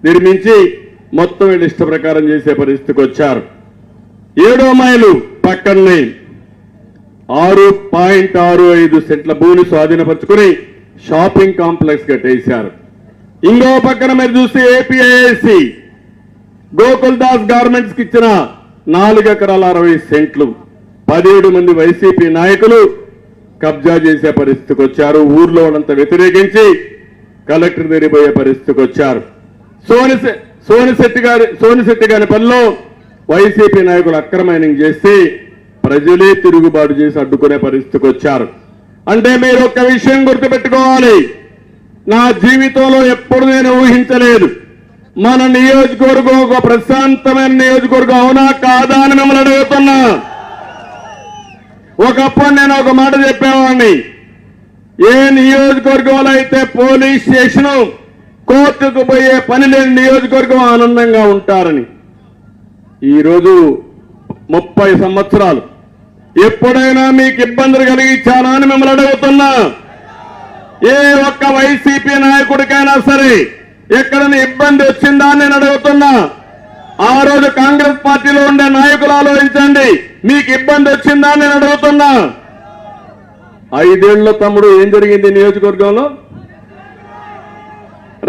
నిర్మించి మొత్తం వీళ్ళు ఇష్ట ప్రకారం చేసే పరిస్థితికి వచ్చారు. 7వ మైలు పక్కనే 6.65 సెంట్ల భూమిని స్వాధీనపరుచుకుని షాపింగ్ కాంప్లెక్స్ కట్టేశారు. ఇంకో పక్కన మీరు చూస్తే ఏపీఐఐసి గోకుల్ దాస్ గార్మెంట్స్ కి ఇచ్చిన 4 ఎకరాల 60 సెంట్లు 17 మంది వైసీపీ నాయకులు కబ్జా చేసే పరిస్థితికి వచ్చారు. ఊర్లో వాళ్ళంతా వ్యతిరేకించి కలెక్టర్ దగ్గరిపోయే పరిస్థితికి వచ్చారు. సోనిశెట్టి గారి పనిలో వైసీపీ నాయకులు అక్రమైనింగ్ చేసి ప్రజలే తిరుగుబాటు చేసి అడ్డుకునే పరిస్థితికి వచ్చారు. అంటే మీరు ఒక్క విషయం గుర్తుపెట్టుకోవాలి, నా జీవితంలో ఎప్పుడు నేను ఊహించలేదు మన నియోజకవర్గం ఒక ప్రశాంతమైన నియోజకవర్గం అవునా కాదా అని మిమ్మల్ని అడుగుతున్నా. ఒకప్పుడు నేను ఒక మాట చెప్పేవాడిని, ఏ నియోజకవర్గంలో అయితే పోలీస్ స్టేషన్ కోర్టుకు పోయే పని లేని నియోజకవర్గం ఆనందంగా ఉంటారని. ఈరోజు 30 సంవత్సరాలు ఎప్పుడైనా మీకు ఇబ్బందులు కలిగించానా అని మిమ్మల్ని అడుగుతున్నా. ఏ ఒక్క వైసీపీ నాయకుడికైనా సరే ఎక్కడైనా ఇబ్బంది వచ్చిందా అని నేను అడుగుతున్నా. ఆ రోజు కాంగ్రెస్ పార్టీలో ఉండే నాయకులు ఆలోచించండి, మీకు ఇబ్బంది వచ్చిందా అని నేను అడుగుతున్నా. 5 ఏళ్ల తమ్ముడు ఏం జరిగింది నియోజకవర్గంలో?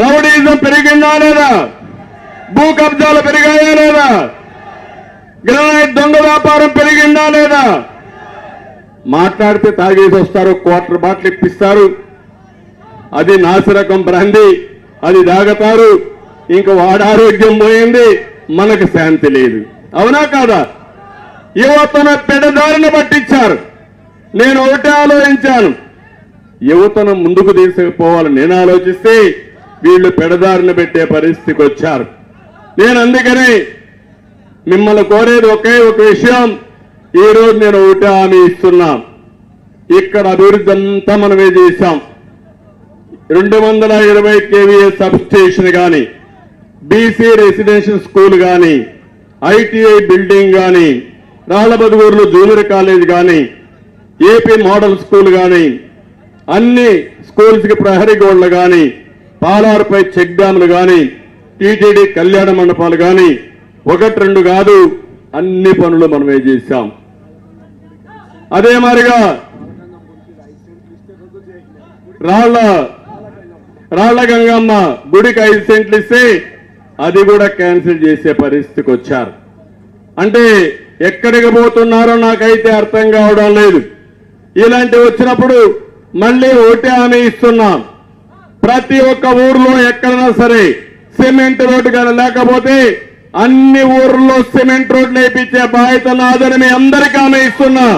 రౌడీజం పెరిగిందా లేదా? భూ కబ్జాలు పెరిగాయా లేదా? గ్రానైట్ దొంగ వ్యాపారం పెరిగిందా లేదా? మాట్లాడితే తాగేసి వస్తారు, క్వార్టర్ బాటిల్ ఇప్పిస్తారు, అది నాసిరకం బ్రాంది, అది తాగతారు, ఇంకా వాడి ఆరోగ్యం పోయింది, మనకు శాంతి లేదు. అవునా కాదా? యువతను పెడదారిని పట్టించారు. నేను ఒకటే ఆలోచించాను, యువతను ముందుకు తీసుకుపోవాలని నేను ఆలోచిస్తే వీళ్ళు పెడదారిని పెట్టే పరిస్థితికి వచ్చారు. నేను అందుకనే మిమ్మల్ని కోరేది ఒకే ఒక విషయం, ఈరోజు నేను ఒకటే హామీ ఇస్తున్నా. ఇక్కడ అభివృద్ధి అంతా మనమే చేశాం. 220 kVA సబ్ స్టేషన్ కానీ, బీసీ రెసిడెన్షియల్ స్కూల్ కానీ, ఐటీఐ బిల్డింగ్ కానీ, రాళ్లబదుగూరులో జూనియర్ కాలేజ్ కానీ, ఏపీ మోడల్ స్కూల్ కానీ, అన్ని స్కూల్స్ కి ప్రహరీ గోడలు కానీ, పాలారుపై చెక్ డ్యాములు కానీ, టీటీడీ కళ్యాణ మండపాలు కానీ, 1-2 కాదు అన్ని పనులు మనమే చేశాం. అదే మాదిరిగా రాళ్ల గంగమ్మ గుడికి 5 సెంట్లు ఇస్తే అది కూడా క్యాన్సిల్ చేసే పరిస్థితికి వచ్చారు. అంటే ఎక్కడికి పోతున్నారో నాకైతే అర్థం కావడం లేదు. ఇలాంటివి వచ్చినప్పుడు మళ్ళీ ఒకటే హామీ ఇస్తున్నాం, ప్రతి ఒక్క ఊర్లో ఎక్కడైనా సరే సిమెంట్ రోడ్డు కానీ లేకపోతే అన్ని ఊర్లో సిమెంట్ రోడ్లు వేయించే బాధ్యత నాదని మీ అందరికీ హామీ ఇస్తున్నా.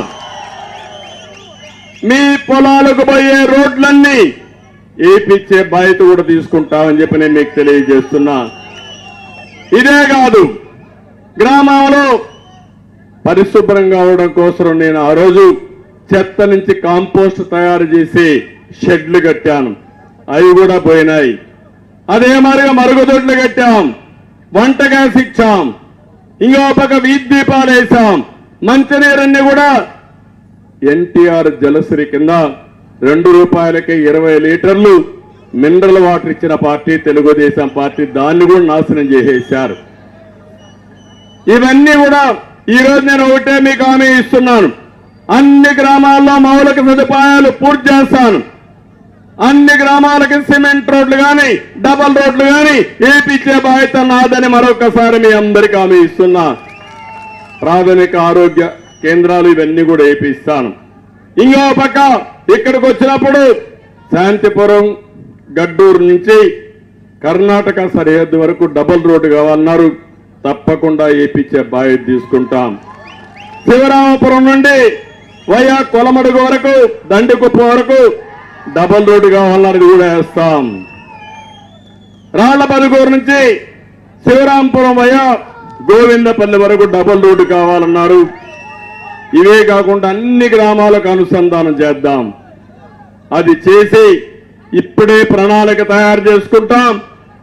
మీ పొలాలకు పోయే రోడ్లన్నీ వేయించే బాధ్యత కూడా తీసుకుంటామని చెప్పి నేను మీకు తెలియజేస్తున్నా. ఇదే కాదు, గ్రామంలో పరిశుభ్రంగా అవడం కోసం నేను ఆ రోజు చెత్త నుంచి కాంపోస్ట్ తయారు చేసి షెడ్లు కట్టాను, అవి కూడా పోయినాయి. అదే మాదిరిగా మరుగుదొడ్లు కట్టాం, వంట గ్యాస్ ఇచ్చాం, ఇంకో పక్క వీధి దీపాలు వేసాం, మంచినీరన్నీ కూడా ఎన్టీఆర్ జలశ్రీ కింద 2 రూపాయలకే 20 లీటర్లు మినరల్ వాటర్ ఇచ్చిన పార్టీ తెలుగుదేశం పార్టీ, దాన్ని కూడా నాశనం చేసేశారు. ఇవన్నీ కూడా ఈరోజు నేను ఒకటే మీకు హామీ ఇస్తున్నాను, అన్ని గ్రామాల్లో మౌలిక సదుపాయాలు పూర్తి చేస్తాను. అన్ని గ్రామాలకి సిమెంట్ రోడ్లు కానీ డబల్ రోడ్లు కానీ వేయించే బాధ్యత నాదని మరొకసారి మీ అందరికీ హామీ ఇస్తున్నా. ప్రాథమిక ఆరోగ్య కేంద్రాలు ఇవన్నీ కూడా వేయిస్తాను. ఇంకో పక్క ఇక్కడికి వచ్చినప్పుడు శాంతిపురం గడ్డూరు నుంచి కర్ణాటక సరిహద్దు వరకు డబల్ రోడ్డు కావాలన్నారు, తప్పకుండా వేయించే బాధ్యత తీసుకుంటాం. శివరామపురం నుండి వయా కొలమడుగు వరకు దండికుప్ప వరకు డబల్ రోడ్డు కావాలన్నది కూడా వేస్తాం. రాళ్లబదుగూరు నుంచి శివరాంపురం వయా గోవిందపల్లి వరకు డబల్ రోడ్డు కావాలన్నారు. ఇవే కాకుండా అన్ని గ్రామాలకు అనుసంధానం చేద్దాం. అది చేసి ఇప్పుడే ప్రణాళిక తయారు చేసుకుంటాం.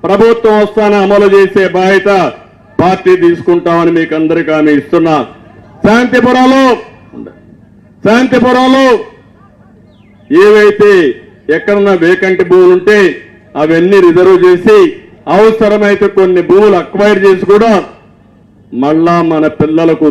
ప్రభుత్వం వస్తానే అమలు చేసే బాధ్యత పార్టీ తీసుకుంటామని మీకు అందరికీ హామీ ఇస్తున్నా. శాంతిపురంలో ఏవైతే ఎక్కడన్నా వేకంటి భూములు ఉంటే అవన్నీ రిజర్వ్ చేసి అవసరమైతే కొన్ని భూములు అక్వైర్ చేసి కూడా మళ్ళా మన పిల్లలకు